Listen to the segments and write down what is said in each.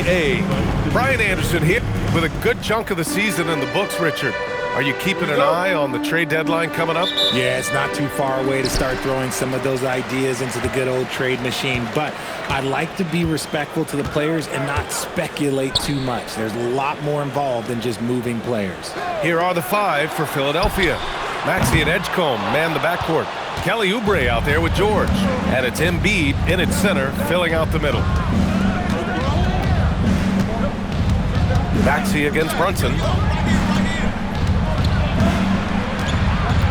NBA. Brian Anderson here with a good chunk of the season in the books, Richard. Are you keeping an eye on the trade deadline coming up? Yeah, it's not too far away to start throwing some of those ideas into the good old trade machine, but I'd like to be respectful to the players and not speculate too much. There's a lot more involved than just moving players. Here are the 5 for Philadelphia. Maxey and Edgecombe man the backcourt. Kelly Oubre out there with George. And it's Embiid in its center, filling out the middle. Maxey against Brunson.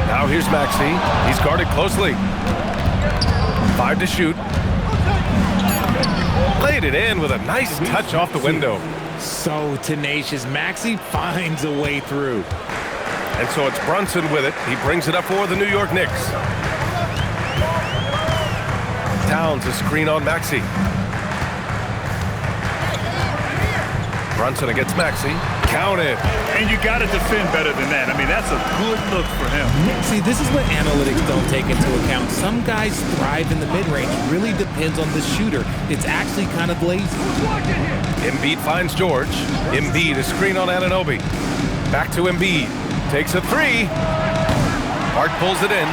Now here's Maxey. He's guarded closely. 5 to shoot. Laid it in with a nice touch off the window. So tenacious. Maxey finds a way through. And so it's Brunson with it. He brings it up for the New York Knicks. Towns a screen on Maxey. Brunson against Maxey. Counted. And you got to defend better than that. I mean, that's a good look for him. See, this is what analytics don't take into account. Some guys thrive in the mid-range. It really depends on the shooter. It's actually kind of lazy. Embiid finds George. Embiid a screen on Anunoby. Back to Embiid. Takes a 3. Hart pulls it in.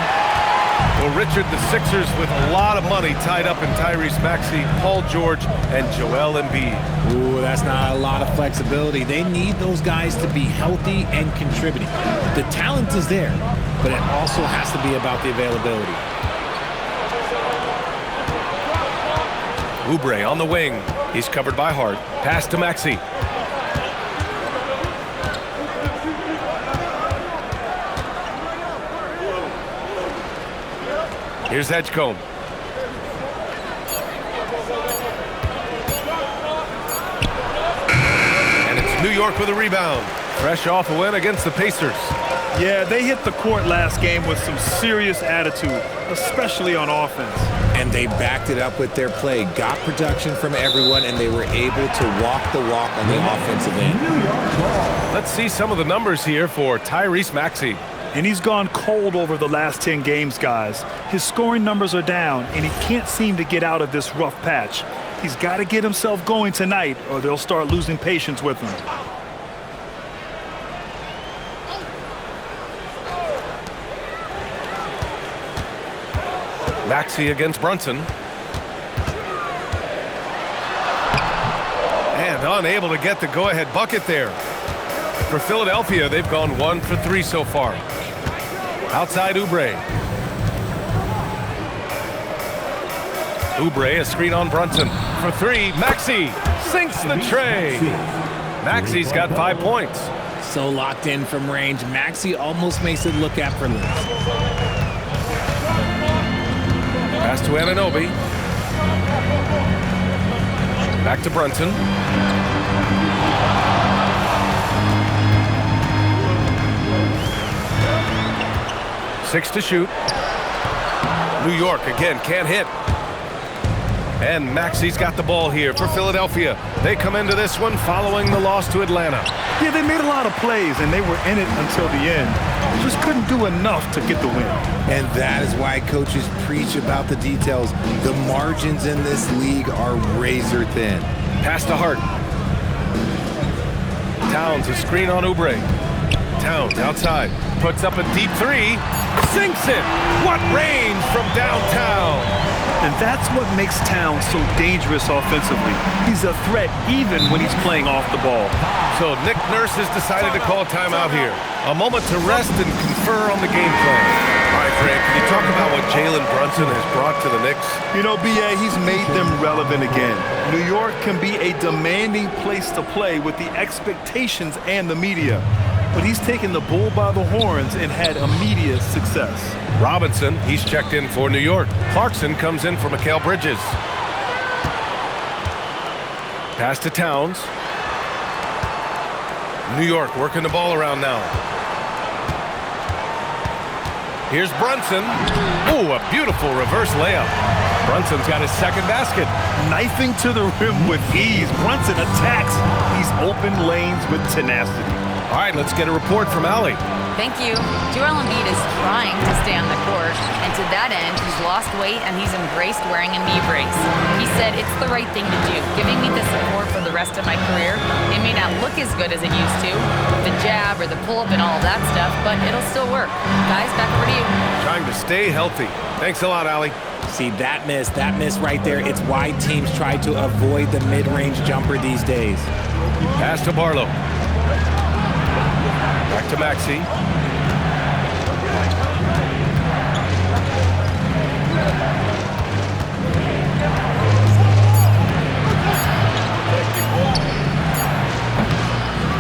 Well, Richard, the Sixers with a lot of money tied up in Tyrese Maxey, Paul George, and Joel Embiid. Ooh, that's not a lot of flexibility. They need those guys to be healthy and contributing. The talent is there, but it also has to be about the availability. Oubre on the wing. He's covered by Hart. Pass to Maxey. Here's Edgecombe. And it's New York with a rebound. Fresh off a win against the Pacers. Yeah, they hit the court last game with some serious attitude, especially on offense. And they backed it up with their play, got production from everyone, and they were able to walk the walk on the offensive end. Let's see some of the numbers here for Tyrese Maxey. And he's gone cold over the last 10 games, guys. His scoring numbers are down, and he can't seem to get out of this rough patch. He's got to get himself going tonight, or they'll start losing patience with him. Maxey against Brunson. And unable to get the go-ahead bucket there. For Philadelphia, they've gone 1 for 3 so far. Outside Oubre. Oubre, a screen on Brunson. For 3, Maxey sinks the tray. Maxey's got 5 points. So locked in from range, Maxey almost makes it look effortless. Pass to Anunoby. Back to Brunson. Six to shoot. New York again can't hit. And Maxey's got the ball here for Philadelphia. They come into this one following the loss to Atlanta. Yeah, they made a lot of plays, and they were in it until the end. Just couldn't do enough to get the win. And that is why coaches preach about the details. The margins in this league are razor thin. Pass to Hart. Towns a screen on Oubre. Towns outside. Puts up a deep 3. Sinks it. What range from downtown. And that's what makes Towns so dangerous offensively. He's a threat even when he's playing off the ball. So Nick Nurse has decided to call timeout here. A moment to rest and confer on the game plan. All right, Frank, can you talk about what Jalen Brunson has brought to the Knicks? You know, B.A., he's made them relevant again. New York can be a demanding place to play with the expectations and the media. But he's taken the bull by the horns and had immediate success. Robinson, he's checked in for New York. Clarkson comes in for Mikal Bridges. Pass to Towns. New York working the ball around now. Here's Brunson. Ooh, a beautiful reverse layup. Brunson's got his second basket. Knifing to the rim with ease. Brunson attacks these open lanes with tenacity. All right, let's get a report from Allie. Thank you. Joel Embiid is trying to stay on the court, and to that end, he's lost weight and he's embraced wearing a knee brace. He said, it's the right thing to do, giving me the support for the rest of my career. It may not look as good as it used to, the jab or the pull-up and all that stuff, but it'll still work. Guys, back over to you. Trying to stay healthy. Thanks a lot, Allie. See, that miss right there, it's why teams try to avoid the mid-range jumper these days. Pass to Barlow. Back to Maxey.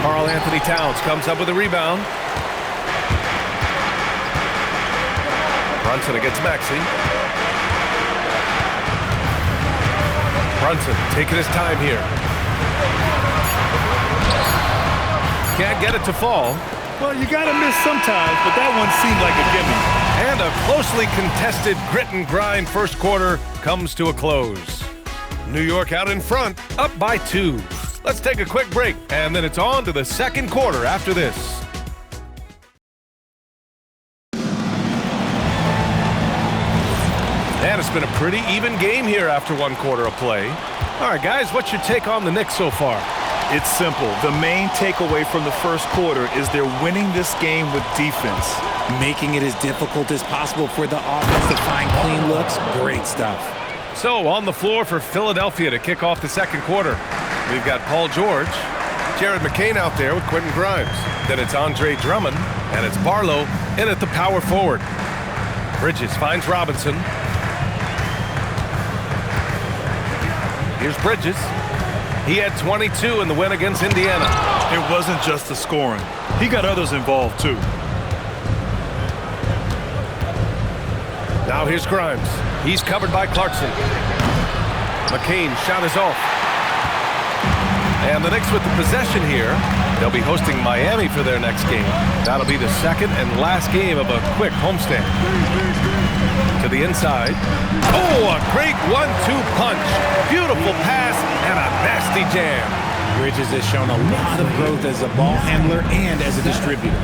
Karl Anthony Towns comes up with a rebound. Brunson against Maxey. Brunson taking his time here. Can't get it to fall. Well, you got to miss sometimes, but that one seemed like a gimme. And a closely contested grit and grind first quarter comes to a close. New York out in front, up by 2. Let's take a quick break, and then it's on to the second quarter after this. And it's been a pretty even game here after one quarter of play. All right, guys, what's your take on the Knicks so far? It's simple. The main takeaway from the first quarter is they're winning this game with defense. Making it as difficult as possible for the offense to find clean looks. Great stuff. So on the floor for Philadelphia to kick off the second quarter, we've got Paul George, Jared McCain out there with Quentin Grimes. Then it's Andre Drummond, and it's Barlow in at the power forward. Bridges finds Robinson. Here's Bridges. He had 22 in the win against Indiana. It wasn't just the scoring. He got others involved, too. Now here's Grimes. He's covered by Clarkson. McCain shot is off. And the Knicks with the possession here. They'll be hosting Miami for their next game. That'll be the second and last game of a quick homestand. To the inside. Oh, a great 1-2 punch. Beautiful pass and a nasty jam. Bridges has shown a lot of growth as a ball handler and as a distributor.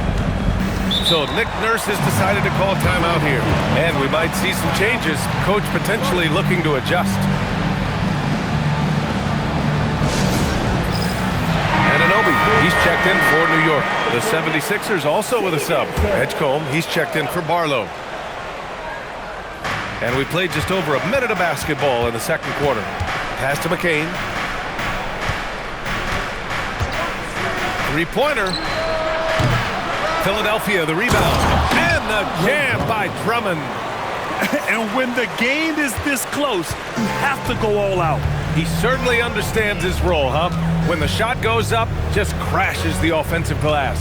So Nick Nurse has decided to call timeout here. And we might see some changes. Coach potentially looking to adjust. Anunoby, he's checked in for New York. The 76ers also with a sub. Edgecombe, he's checked in for Barlow. And we played just over a minute of basketball in the second quarter. Pass to McCain. Three-pointer. Philadelphia, the rebound. And the jam by Drummond. And when the game is this close, you have to go all out. He certainly understands his role, huh? When the shot goes up, just crashes the offensive glass.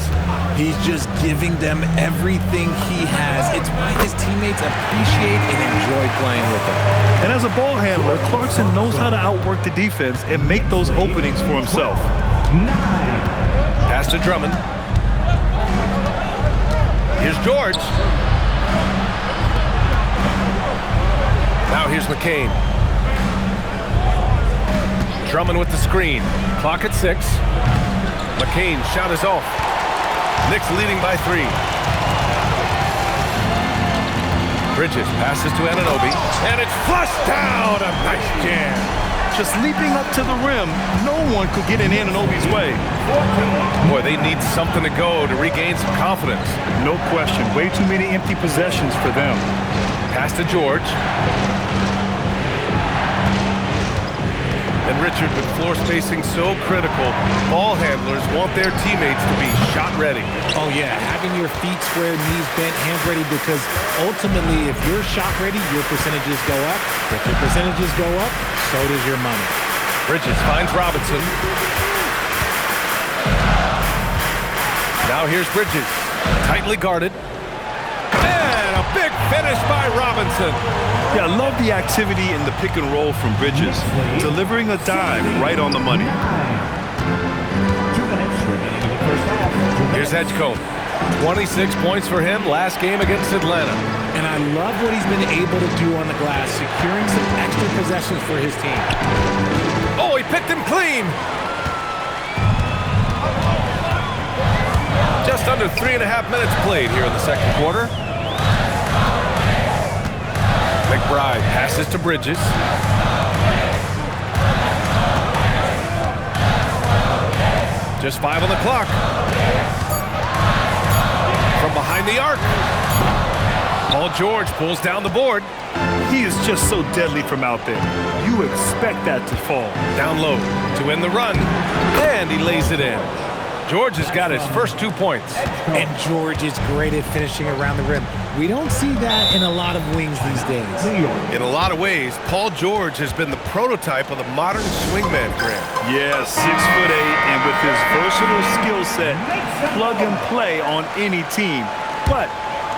He's just giving them everything he has. It's why his teammates appreciate and enjoy playing with him. And as a ball handler, Clarkson knows how to outwork the defense and make those openings for himself. Pass to Drummond. Here's George. Now here's McCain. Drummond with the screen. Clock at 6. McCain shot is off. Knicks leading by 3. Bridges passes to Anunoby. And it's flushed down. A nice jam. Just leaping up to the rim, no one could get in Anunoby's way. Boy, they need something to go to regain some confidence. No question. Way too many empty possessions for them. Pass to George. And Richard, with floor spacing so critical, ball handlers want their teammates to be shot ready. Oh, yeah, having your feet square, knees bent, hands ready, because ultimately, if you're shot ready, your percentages go up. If your percentages go up, so does your money. Bridges finds Robinson. Now here's Bridges, tightly guarded. And a big finish by Robinson. Yeah, I love the activity in the pick and roll from Bridges, delivering a dime right on the money. Here's Edgecombe. 26 points for him last game against Atlanta. And I love what he's been able to do on the glass, securing some extra possessions for his team. Oh, he picked him clean. under 3.5 minutes played here in the second quarter. McBride passes to Bridges. Just 5 on the clock. From behind the arc. Paul George pulls down the board. He is just so deadly from out there. You expect that to fall. Down low to win the run. And he lays it in. George has got his first 2 points. And George is great at finishing around the rim. We don't see that in a lot of wings these days. In a lot of ways, Paul George has been the prototype of the modern swingman, Grant. Yeah, 6'8", and with his versatile skill set, plug and play on any team. But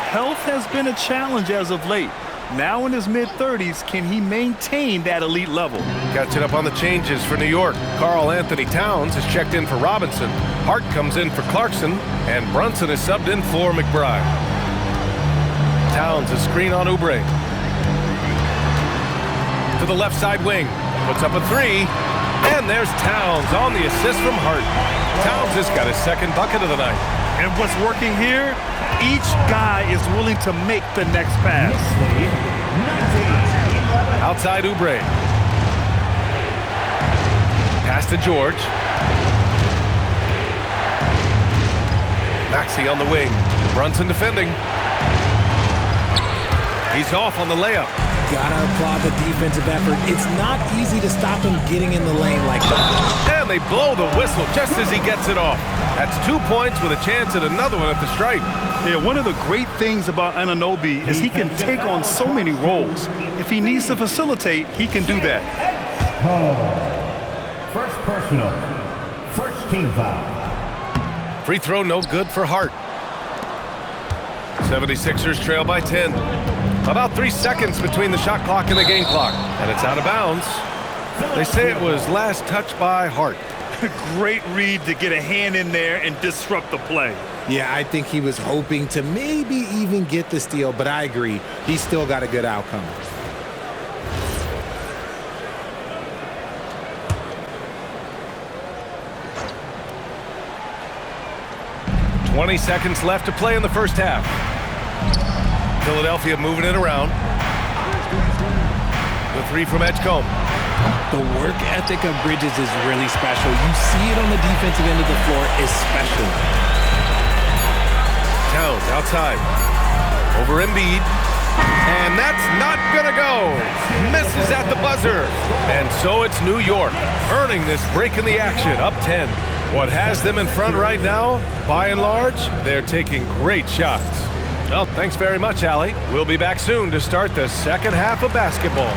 health has been a challenge as of late. Now in his mid-30s, can he maintain that elite level? Catching up on the changes for New York. Karl Anthony Towns is checked in for Robinson. Hart comes in for Clarkson, and Brunson is subbed in for McBride. Towns a screen on Oubre. To the left side wing. Puts up a 3. And there's Towns on the assist from Hart. Towns has got his second bucket of the night. And what's working here? Each guy is willing to make the next pass. Outside Oubre. Pass to George. Maxey on the wing. Brunson defending. He's off on the layup. Gotta applaud the defensive effort. It's not easy to stop him getting in the lane like that. And they blow the whistle just as he gets it off. That's 2 points with a chance at another one at the stripe. Yeah, one of the great things about Anunoby is he can take on so many roles. If he needs to facilitate, he can do that. First personal. First team foul. Free throw no good for Hart. 76ers trail by 10. About 3 seconds between the shot clock and the game clock. And it's out of bounds. They say it was last touched by Hart. Great read to get a hand in there and disrupt the play. Yeah, I think he was hoping to maybe even get the steal, but I agree. He's still got a good outcome. "20 seconds left to play in the first half. Philadelphia moving it around. The 3 from Edgecombe. The work ethic of Bridges is really special. You see it on the defensive end of the floor especially. Towns outside. Over Embiid. And that's not gonna go. Misses at the buzzer. And so it's New York earning this break in the action, up 10. What has them in front right now, by and large, they're taking great shots. Well, thanks very much, Allie. We'll be back soon to start the second half of basketball.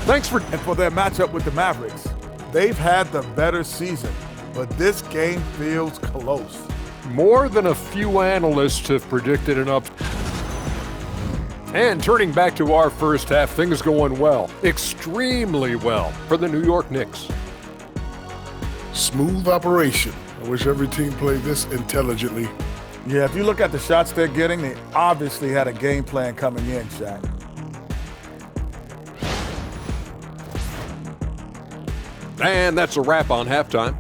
Thanks for their matchup with the Mavericks. They've had the better season, but this game feels close. More than a few analysts have predicted an up. And turning back to our first half, things going well, extremely well for the New York Knicks. Smooth operation. I wish every team played this intelligently. Yeah, if you look at the shots they're getting, they obviously had a game plan coming in, Shaq. And that's a wrap on halftime.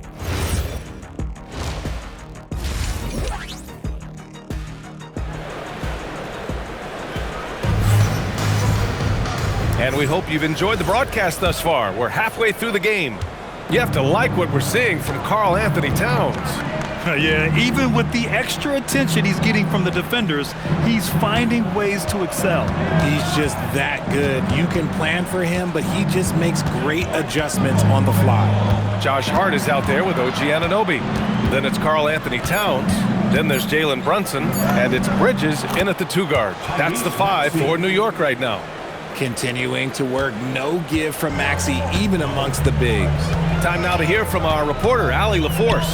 And we hope you've enjoyed the broadcast thus far. We're halfway through the game. You have to like what we're seeing from Karl Anthony Towns. Yeah, even with the extra attention he's getting from the defenders, he's finding ways to excel. He's just that good. You can plan for him, but he just makes great adjustments on the fly. Josh Hart is out there with OG Anunoby. Then it's Karl Anthony Towns. Then there's Jalen Brunson. And it's Bridges in at the 2 guard. That's the 5 for New York right now. Continuing to work, no give from Maxey, even amongst the bigs. Time now to hear from our reporter, Allie LaForce.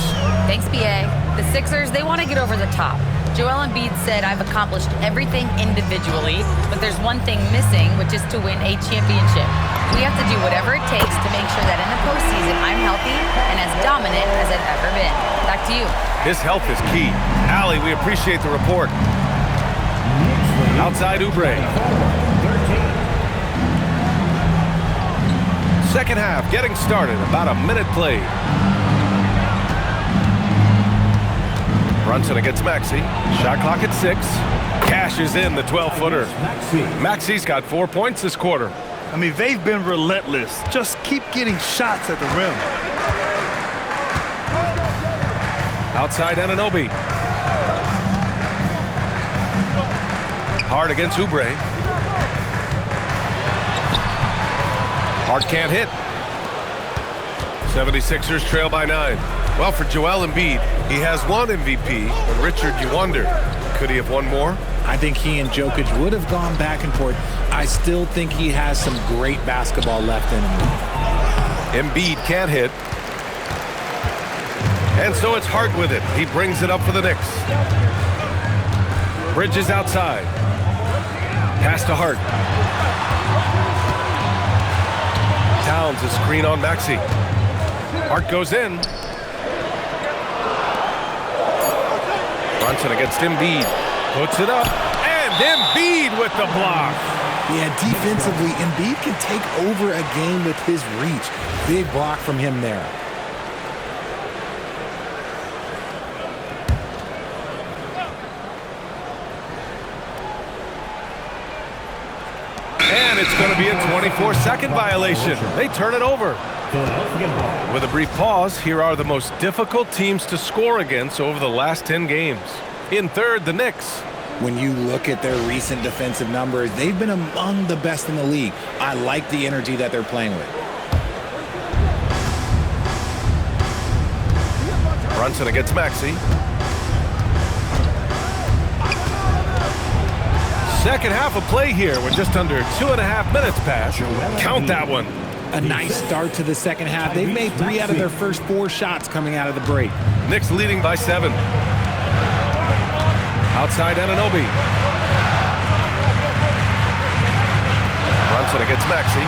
Thanks, BA. The Sixers, they want to get over the top. Joel Embiid said, "I've accomplished everything individually, but there's one thing missing, which is to win a championship. We have to do whatever it takes to make sure that in the postseason I'm healthy and as dominant as I've ever been." Back to you. His health is key. Allie, we appreciate the report. Outside Oubre. Second half getting started. About a minute played. Brunson against Maxey. Shot clock at 6. Cashes in the 12-footer. Maxey's got 4 points this quarter. I mean, they've been relentless. Just keep getting shots at the rim. Outside Anunoby. Hart against Oubre. Hart can't hit. 76ers trail by 9. Well, for Joel Embiid, he has one MVP, but Richard, you wonder, could he have won more? I think he and Jokic would have gone back and forth. I still think he has some great basketball left in him. Embiid can't hit. And so it's Hart with it. He brings it up for the Knicks. Bridges outside. Pass to Hart. Towns a screen on Maxey. Hart goes in. Brunson against Embiid. Puts it up. And Embiid with the block. Yeah, defensively, Embiid can take over a game with his reach. Big block from him there. And it's going to be a 24-second violation. They turn it over. With a brief pause, here are the most difficult teams to score against over the last 10 games. In third, the Knicks. When you look at their recent defensive numbers, they've been among the best in the league. I like the energy that they're playing with. Brunson against Maxey. Second half of play here. We're just under 2.5 minutes past. Count that one. A nice start to the second half. They've made 3 out of their first 4 shots coming out of the break. Knicks leading by 7. Outside Anunoby. Brunson against Maxey.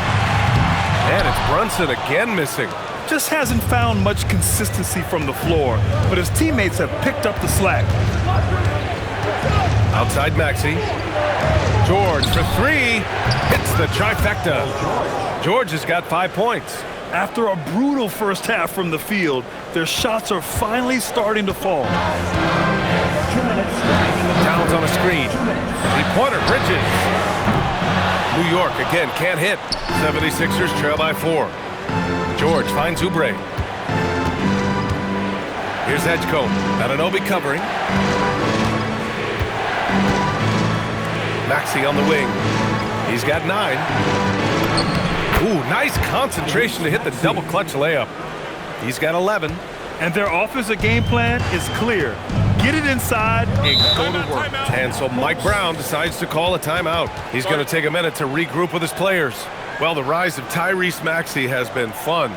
And it's Brunson again missing. Just hasn't found much consistency from the floor, but his teammates have picked up the slack. Outside Maxey. George for 3. Hits the trifecta. George has got 5 points. After a brutal first half from the field, their shots are finally starting to fall. Towns on a screen. 3-pointer, Bridges. New York again can't hit. 76ers trail by 4. George finds Oubre. Here's Edgecombe. Anunoby covering. Maxey on the wing. He's got 9. Ooh, nice concentration to hit the double clutch layup. He's got 11. And their offensive game plan is clear. Get it inside and go to work. And so Mike Brown decides to call a timeout. He's going to take a minute to regroup with his players. Well, the rise of Tyrese Maxey has been fun.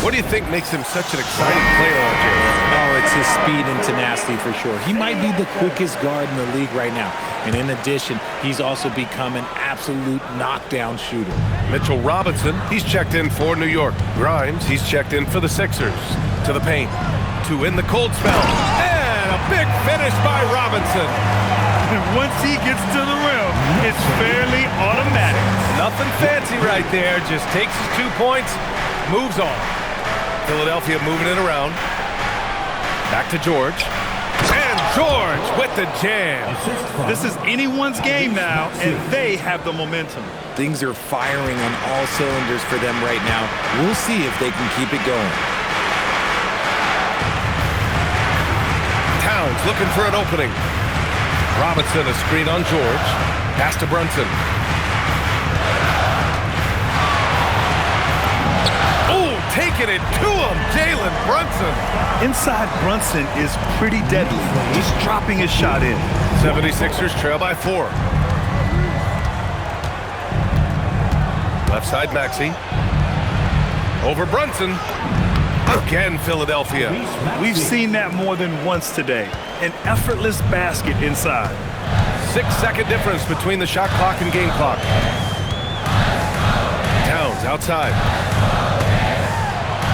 What do you think makes him such an exciting player, RJ? Oh, it's his speed and tenacity for sure. He might be the quickest guard in the league right now. And in addition, he's also become an absolute knockdown shooter. Mitchell Robinson, he's checked in for New York. Grimes, he's checked in for the Sixers. To the paint. To in the cold spell. And a big finish by Robinson. And once he gets to the rim, it's fairly automatic. Nothing fancy right there. Just takes his 2 points, moves on. Philadelphia moving it around. Back to George. And George with the jam. This is anyone's game now, and they have the momentum. Things are firing on all cylinders for them right now. We'll see if they can keep it going. Towns looking for an opening. Robinson a screen on George. Pass to Brunson. Oh, taking it to him, Jalen Brunson. Inside Brunson is pretty deadly. Just dropping his shot in. 76ers trail by 4. Left side Maxey. Over Brunson. Again, Philadelphia. We've seen that more than once today. An effortless basket inside. 6-second difference between the shot clock and game clock. Towns outside.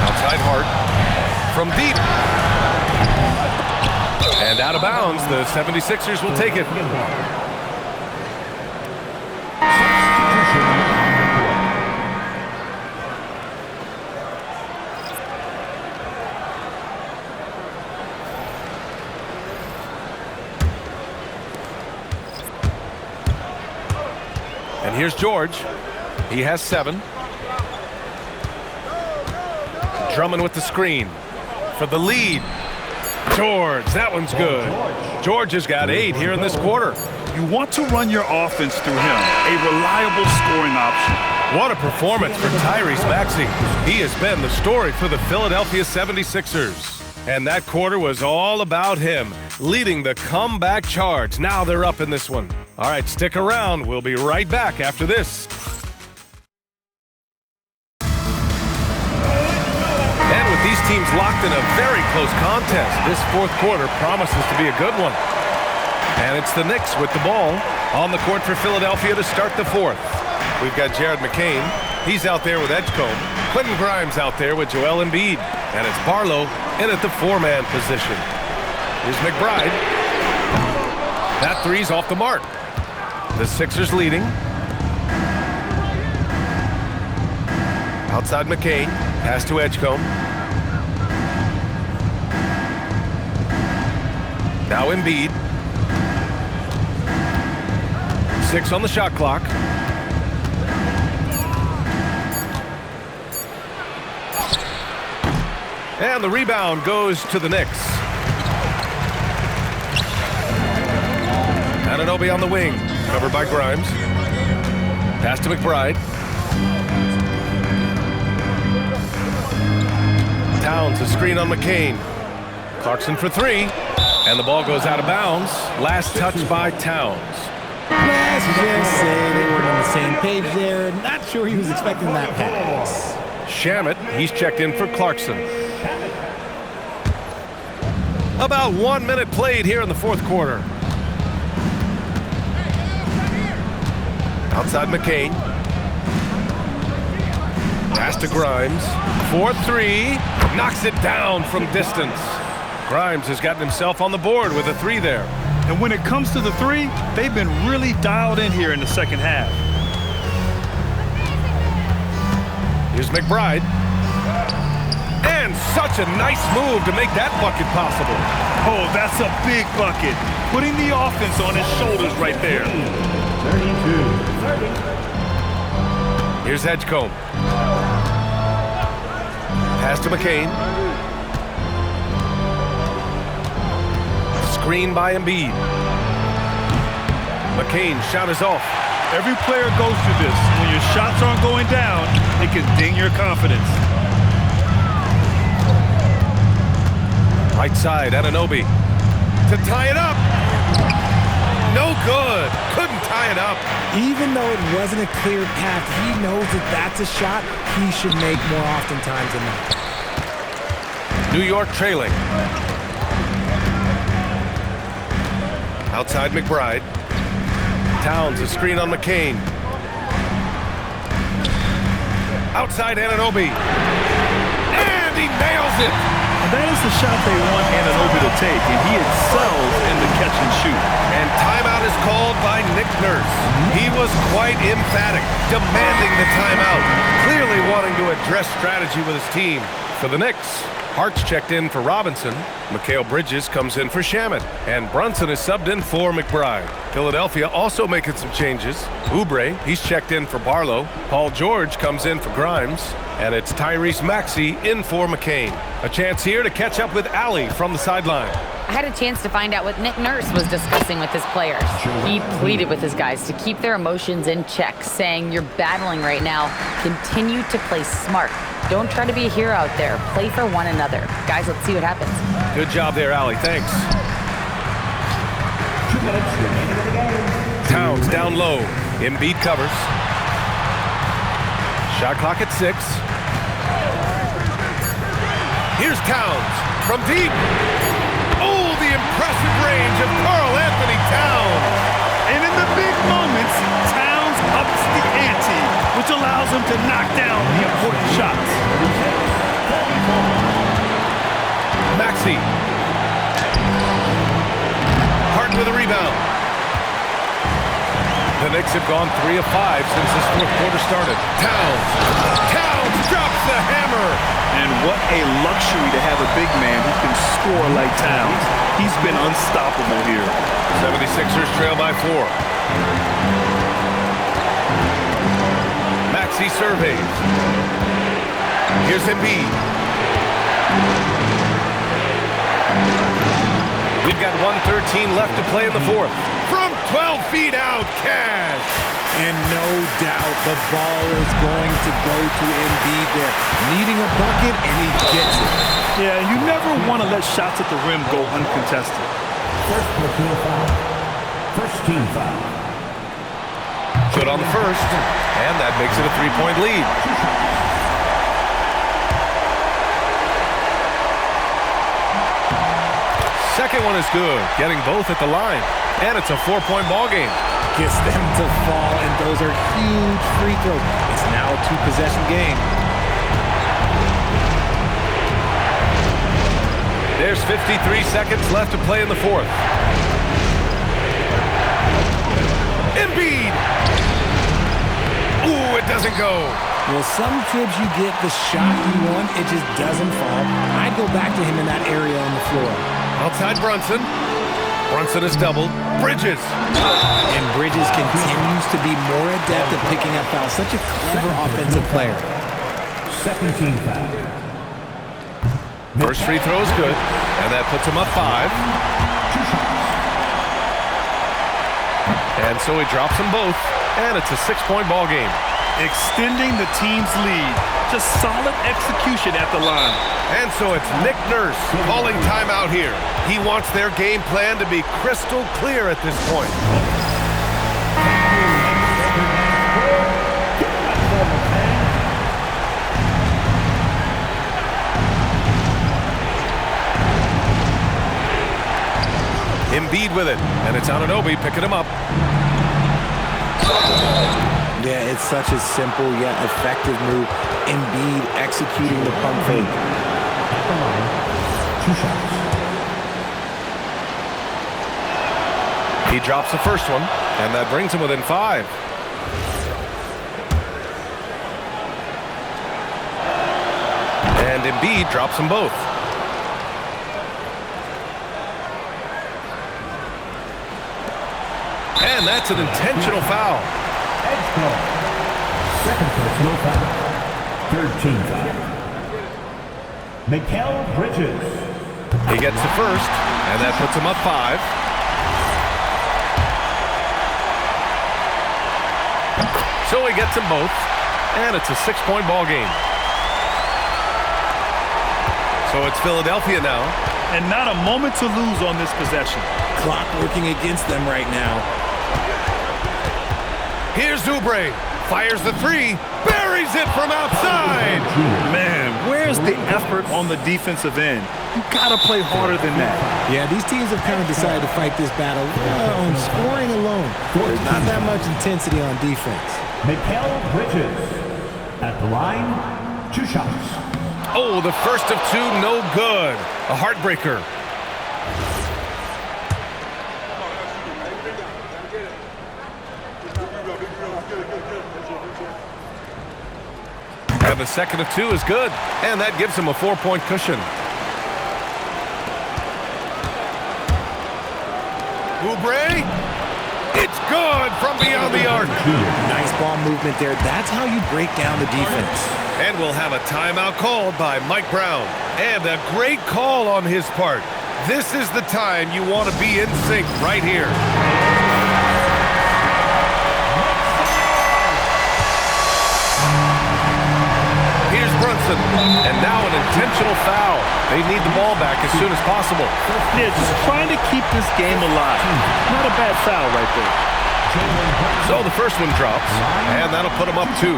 Outside Hart. From deep. And out of bounds, the 76ers will take it. And here's George. He has 7. Drummond with the screen for the lead. George, that one's good. George has got 8 here in this quarter. You want to run your offense through him, a reliable scoring option. What a performance for Tyrese Maxey. He has been the story for the Philadelphia 76ers. And that quarter was all about him, leading the comeback charge. Now they're up in this one. All right, stick around. We'll be right back after this. And with these teams locked in a very close contest, this fourth quarter promises to be a good one. And it's the Knicks with the ball on the court for Philadelphia to start the fourth. We've got Jared McCain. He's out there with Edgecombe. Quentin Grimes out there with Joel Embiid. And it's Barlow in at the 4-man position. Here's McBride. That three's off the mark. The Sixers leading. Outside McCain. Pass to Edgecombe. Now Embiid. 6 on the shot clock. And the rebound goes to the Knicks. Anunoby on the wing, covered by Grimes. Pass to McBride. Towns, a screen on McCain. Clarkson for 3, and the ball goes out of bounds. Last touch by Towns. Let's just say they weren't on the same page there. Not sure he was expecting that pass. Shamet, he's checked in for Clarkson. About 1 minute played here in the fourth quarter. Outside McCain. Pass to Grimes. 4-3. Knocks it down from distance. Grimes has gotten himself on the board with a 3 there. And when it comes to the 3, they've been really dialed in here in the second half. Here's McBride. And such a nice move to make that bucket possible. Oh, that's a big bucket. Putting the offense on his shoulders right there. 32-30. Here's Edgecombe. Pass to McCain. Screen by Embiid. McCain shot is off. Every player goes through this. When your shots aren't going down, it can ding your confidence. Right side, Anunoby. To tie it up. No good. Couldn't tie it up. Even though it wasn't a clear path, he knows that that's a shot he should make more oftentimes than not. New York trailing. Outside McBride. Towns, a screen on McCain. Outside Anunoby. And he nails it. And that is the shot they want Anunoby to take, and he excels in the catch and shoot. And timeout is called by Nick Nurse. He was quite emphatic, demanding the timeout, clearly wanting to address strategy with his team. For the Knicks, Hart's checked in for Robinson. Mikal Bridges comes in for Shamet. And Brunson is subbed in for McBride. Philadelphia also making some changes. Oubre, he's checked in for Barlow. Paul George comes in for Grimes. And it's Tyrese Maxey in for McCain. A chance here to catch up with Allie from the sideline. I had a chance to find out what Nick Nurse was discussing with his players. He pleaded with his guys to keep their emotions in check, saying, "You're battling right now. Continue to play smart. Don't try to be a hero out there. Play for one another." Guys, let's see what happens. Good job there, Allie. Thanks. 2 minutes remaining in the game. Towns down low. Embiid covers. Shot clock at 6. Here's Towns from deep. Oh, the impressive range of Karl-Anthony Towns. And in the big moments, Towns ups the ante, which allows him to knock down the important shots. Maxey. Knicks have gone 3 of 5 since this fourth quarter started. Towns drops the hammer. And what a luxury to have a big man who can score like Towns. He's been unstoppable here. 76ers trail by 4. Maxey surveys. Here's Embiid. We've got 1:13 left to play in the fourth. From 12 feet out, Cash. And no doubt the ball is going to go to Embiid there. Needing a bucket, and he gets it. Yeah, you never want to let shots at the rim go uncontested. First personal foul. First team foul. Good on the first, and that makes it a 3-point lead. Second one is good, getting both at the line. And it's a 4-point ball game. Gets them to fall, and those are huge free throws. It's now a 2-possession game. There's 53 seconds left to play in the fourth. Embiid! Ooh, it doesn't go. Well, some trips you get the shot you want, it just doesn't fall. I'd go back to him in that area on the floor. Outside Brunson. Brunson is doubled. Bridges. And Bridges continues to be more adept at picking up fouls. Such a clever offensive player. Second team foul. First free throw is good, and that puts him up 5. And so he drops them both, and it's a 6-point ball game. Extending the team's lead. Just solid execution at the line. And so it's Nick Nurse calling timeout here. He wants their game plan to be crystal clear at this point. Embiid with it, and it's Anunoby picking him up. Yeah, it's such a simple yet effective move. Embiid executing the pump fake. At the line, 2 shots. He drops the first one, and that brings him within 5. And Embiid drops them both. And that's an intentional foul. Second personal foul. Third team foul. Mikal Bridges. He gets the first, and that puts him up 5. So he gets them both, and it's a 6-point ball game. So it's Philadelphia now. And not a moment to lose on this possession. Clock working against them right now. Here's Oubre. Fires the 3. Buries it from outside. Man, where's the effort on the defensive end? You gotta play harder than that. Yeah, these teams have kind of decided to fight this battle on scoring alone. There's not that much intensity on defense. Mikal Bridges. At the line, 2 shots. Oh, the first of 2, no good. A heartbreaker. And the second of 2 is good, and that gives him a 4-point cushion. Oubre, it's good from beyond the arc. Nice ball movement there. That's how you break down the defense. And we'll have a timeout called by Mike Brown. And a great call on his part. This is the time you want to be in sync right here. Here's Brunson, and now an intentional foul. They need the ball back as soon as possible. Yeah, just trying to keep this game alive. Not a bad foul right there. So the first one drops, and that'll put him up 2.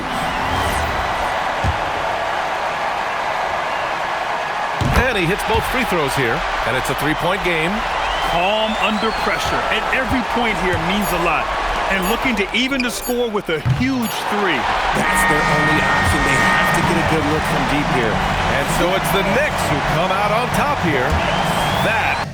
And he hits both free throws here, and it's a 3-point game. Calm under pressure, and every point here means a lot. And looking to even the score with a huge 3. That's their only option. They have to get a good look from deep here. And so it's the Knicks who come out on top here. That